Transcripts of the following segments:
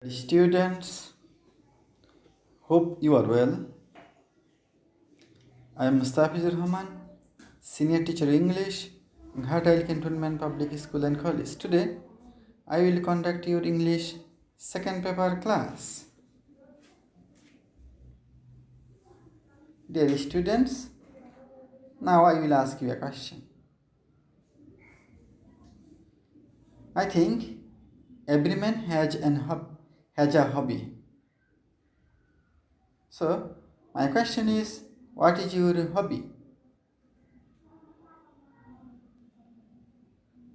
Students, hope you are well. I am Mustafizur Rahman, Senior Teacher English, Ghatal Cantonment Public School and College. Today, I will conduct your English second paper class. Dear students, now I will ask you a question. I think every man has a hobby. So, my question is, what is your hobby?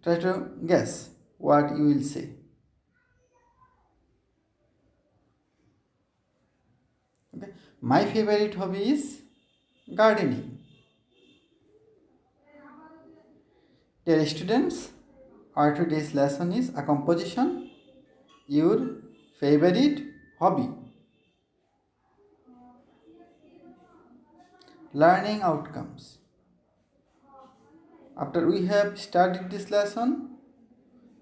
Try to guess what you will say. Okay. My favorite hobby is gardening. Dear students, our today's lesson is a composition, your favorite hobby. Learning outcomes. After we have studied this lesson,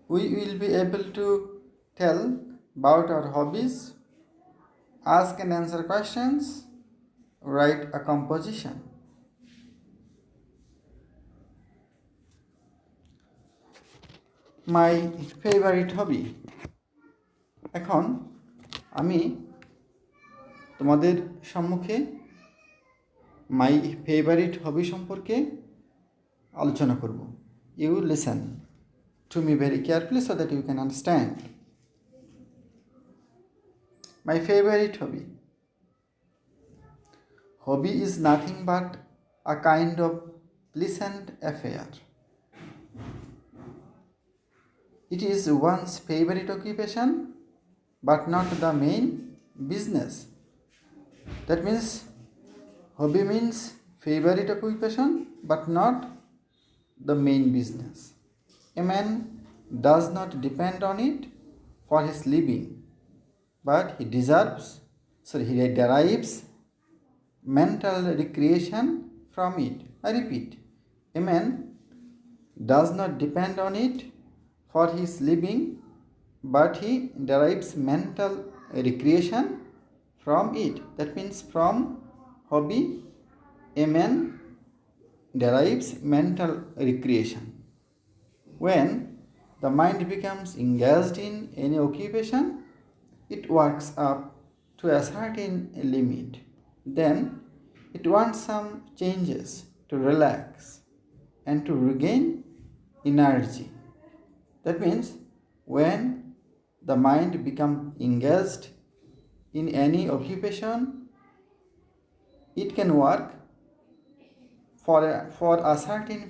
we will be able to tell about our hobbies, ask and answer questions, write a composition. My favorite hobby. এখন আমি তোমাদের সম্মুখে মাই favourite হবি সম্পর্কে আলোচনা করব। You listen to me very carefully so that you can understand. My favourite hobby. Hobby is nothing but a kind of pleasant affair. It is one's favorite occupation but not the main business. That means hobby means favorite occupation but not the main business. A man does not depend on it for his living, but he derives mental recreation from it. I repeat, a man does not depend on it for his living, but he derives mental recreation from it. That means from hobby, a man derives mental recreation. When the mind becomes engaged in any occupation, it works up to a certain limit. Then it wants some changes to relax and to regain energy. That means when the mind becomes engaged in any occupation, it can work for a certain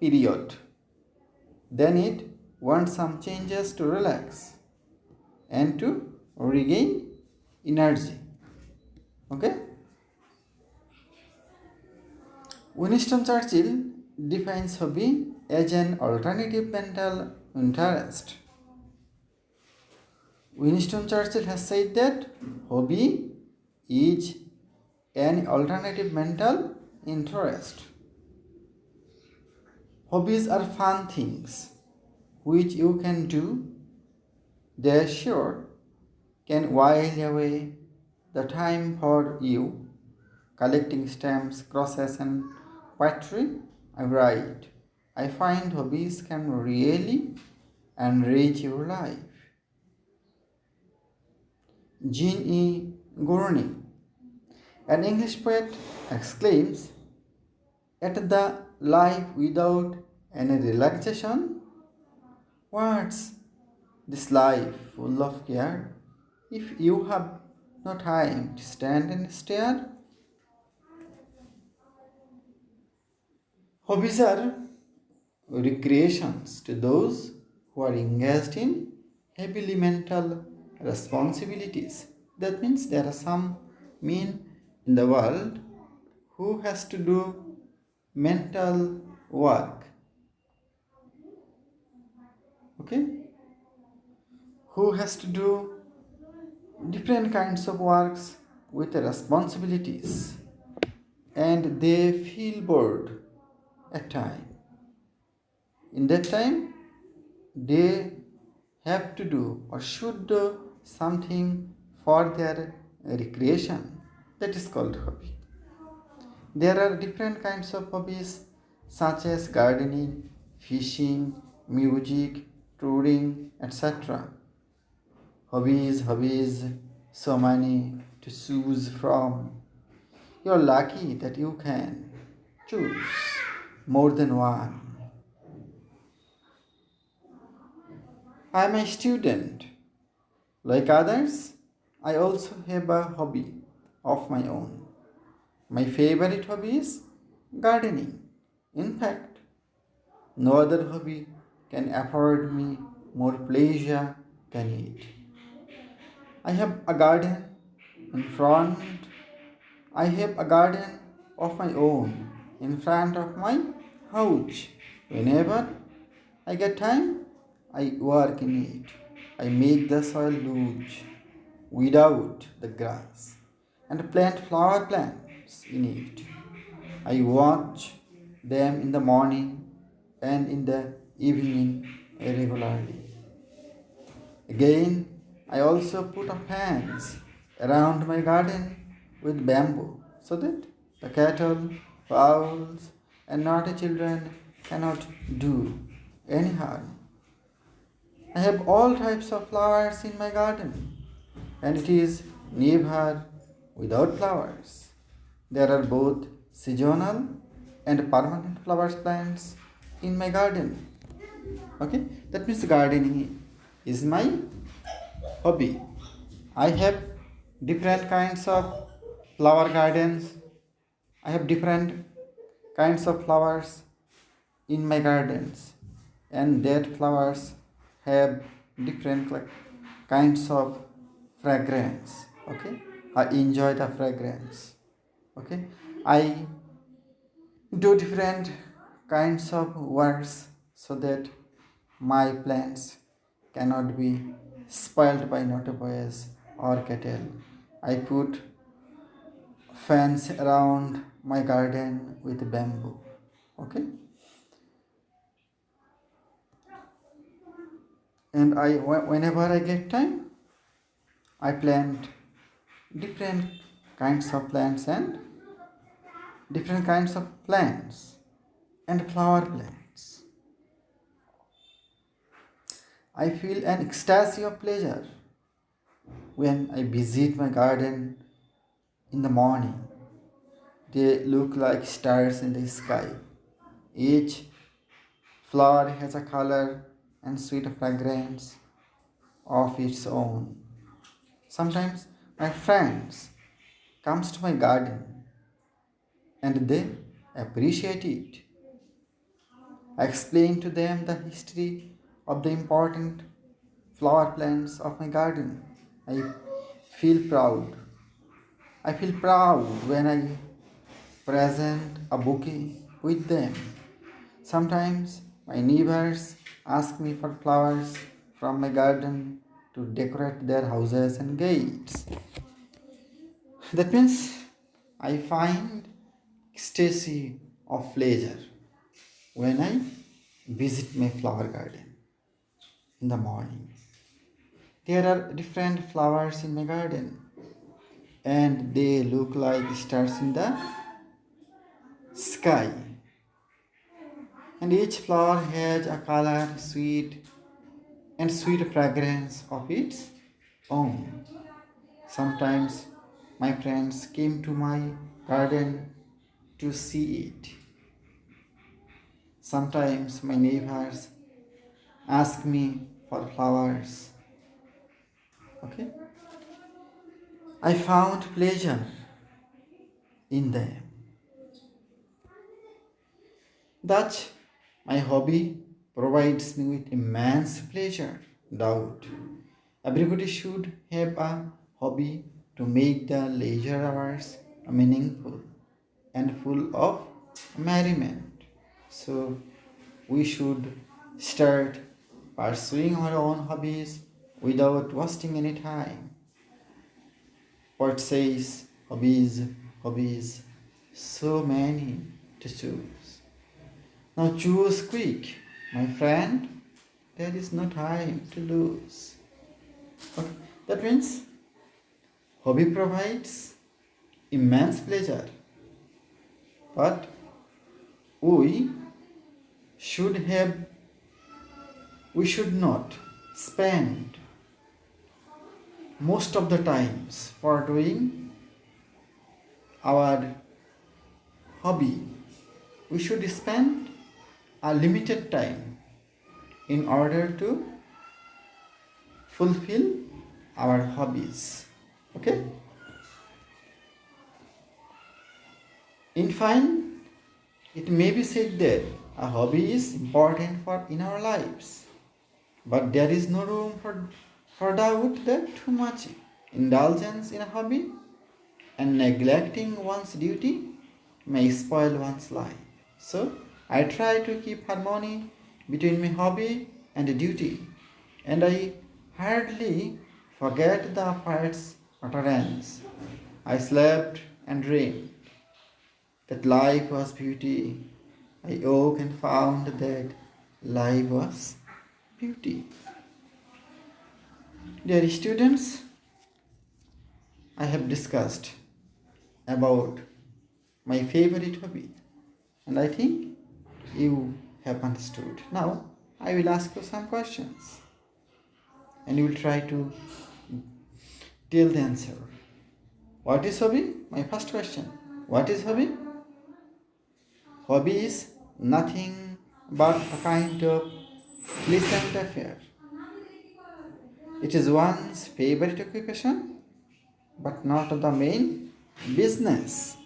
period. Then it wants some changes to relax and to regain energy. Okay? Winston Churchill defines hobby as an alternative mental interest. Winston Churchill has said that hobby is an alternative mental interest. Hobbies are fun things which you can do. They sure can while away the time for you. Collecting stamps, crosses and poetry, I write. I find hobbies can really enrich your life. Jean E. Gourney, an English poet, exclaims, "At the life without any relaxation? What's this life full of care if you have no time to stand and stare?" Hobbies are recreations to those who are engaged in heavily mental responsibilities. That means there are some men in the world who has to do mental work. Okay? Who has to do different kinds of works with responsibilities, and they feel bored at time. In that time, they have to do or should do something for their recreation. That is called hobby. There are different kinds of hobbies such as gardening, fishing, music, touring, etc. Hobbies, so many to choose from. You're lucky that you can choose more than one. I'm a student. Like others, I also have a hobby of my own. My favorite hobby is gardening. In fact, no other hobby can afford me more pleasure than it. I have a garden in front. I have a garden of my own in front of my house. Whenever I get time, I work in it. I make the soil loose without the grass and plant flower plants in it. I watch them in the morning and in the evening regularly. Again, I also put a fence around my garden with bamboo so that the cattle, fowls, and naughty children cannot do any harm. I have all types of flowers in my garden, and it is never without flowers. There are both seasonal and permanent flowers plants in my garden. Okay, that means gardening is my hobby. I have different kinds of flower gardens. I have different kinds of flowers in my gardens, and that flowers have different kinds of fragrance. Okay, I enjoy the fragrance. Okay, I do different kinds of works so that my plants cannot be spoiled by notoboys or cattle. I put fence around my garden with bamboo. Okay, and whenever I get time, I plant different kinds of plants and different kinds of plants and flower plants. I feel an ecstasy of pleasure when I visit my garden in the morning. They look like stars in the sky. Each flower has a color and sweet fragrance of its own. Sometimes my friends comes to my garden and they appreciate it. I explain to them the history of the important flower plants of my garden. I feel proud. I feel proud when I present a bouquet with them. Sometimes my neighbors ask me for flowers from my garden to decorate their houses and gates. That means I find ecstasy of pleasure when I visit my flower garden in the morning. There are different flowers in my garden and they look like stars in the sky. And each flower has a color, sweet fragrance of its own. Sometimes my friends came to my garden to see it. Sometimes my neighbors ask me for flowers. Okay? I found pleasure in them. That my hobby provides me with immense pleasure. Doubt. Everybody should have a hobby to make the leisure hours meaningful and full of merriment. So we should start pursuing our own hobbies without wasting any time. What says hobbies, so many to choose. Now choose quick, my friend. There is no time to lose. Okay. That means hobby provides immense pleasure, but we should have we should not spend most of the times for doing our hobby. We should spend a limited time in order to fulfill our hobbies. Okay? In fine, it may be said that a hobby is important in our lives, but there is no room for doubt that too much indulgence in a hobby and neglecting one's duty may spoil one's life. So, I try to keep harmony between my hobby and duty, and I hardly forget the poet's utterance. I slept and dreamed that life was beauty. I woke and found that life was beauty. Dear students, I have discussed about my favorite hobby, and I think you have understood. Now, I will ask you some questions, and you will try to tell the answer. What is hobby? My first question. What is hobby? Hobby is nothing but a kind of pleasant affair. It is one's favorite occupation, but not the main business.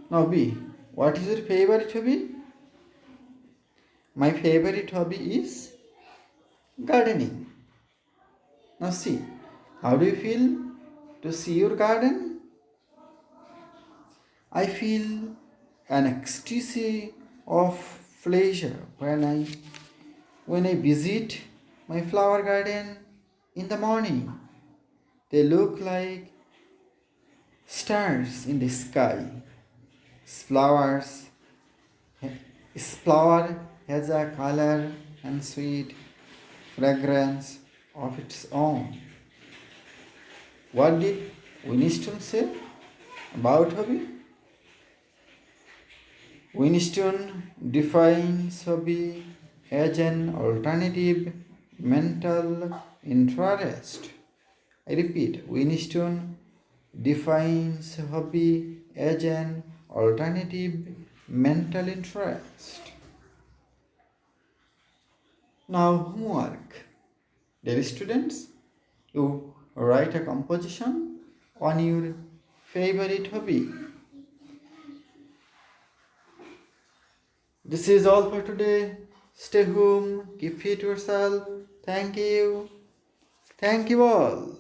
Now B, what is your favorite hobby? My favorite hobby is gardening. Now C, how do you feel to see your garden? I feel an ecstasy of pleasure when I visit my flower garden in the morning. They look like stars in the sky. Flowers, its flower has a color and sweet fragrance of its own. What did Winston say about hobby? Winston defines hobby as an alternative mental interest. I repeat, Winston defines hobby as an alternative mental interest. Now, homework. Dear students, you write a composition on your favorite hobby. This is all for today. Stay home, keep fit yourself. Thank you. Thank you all.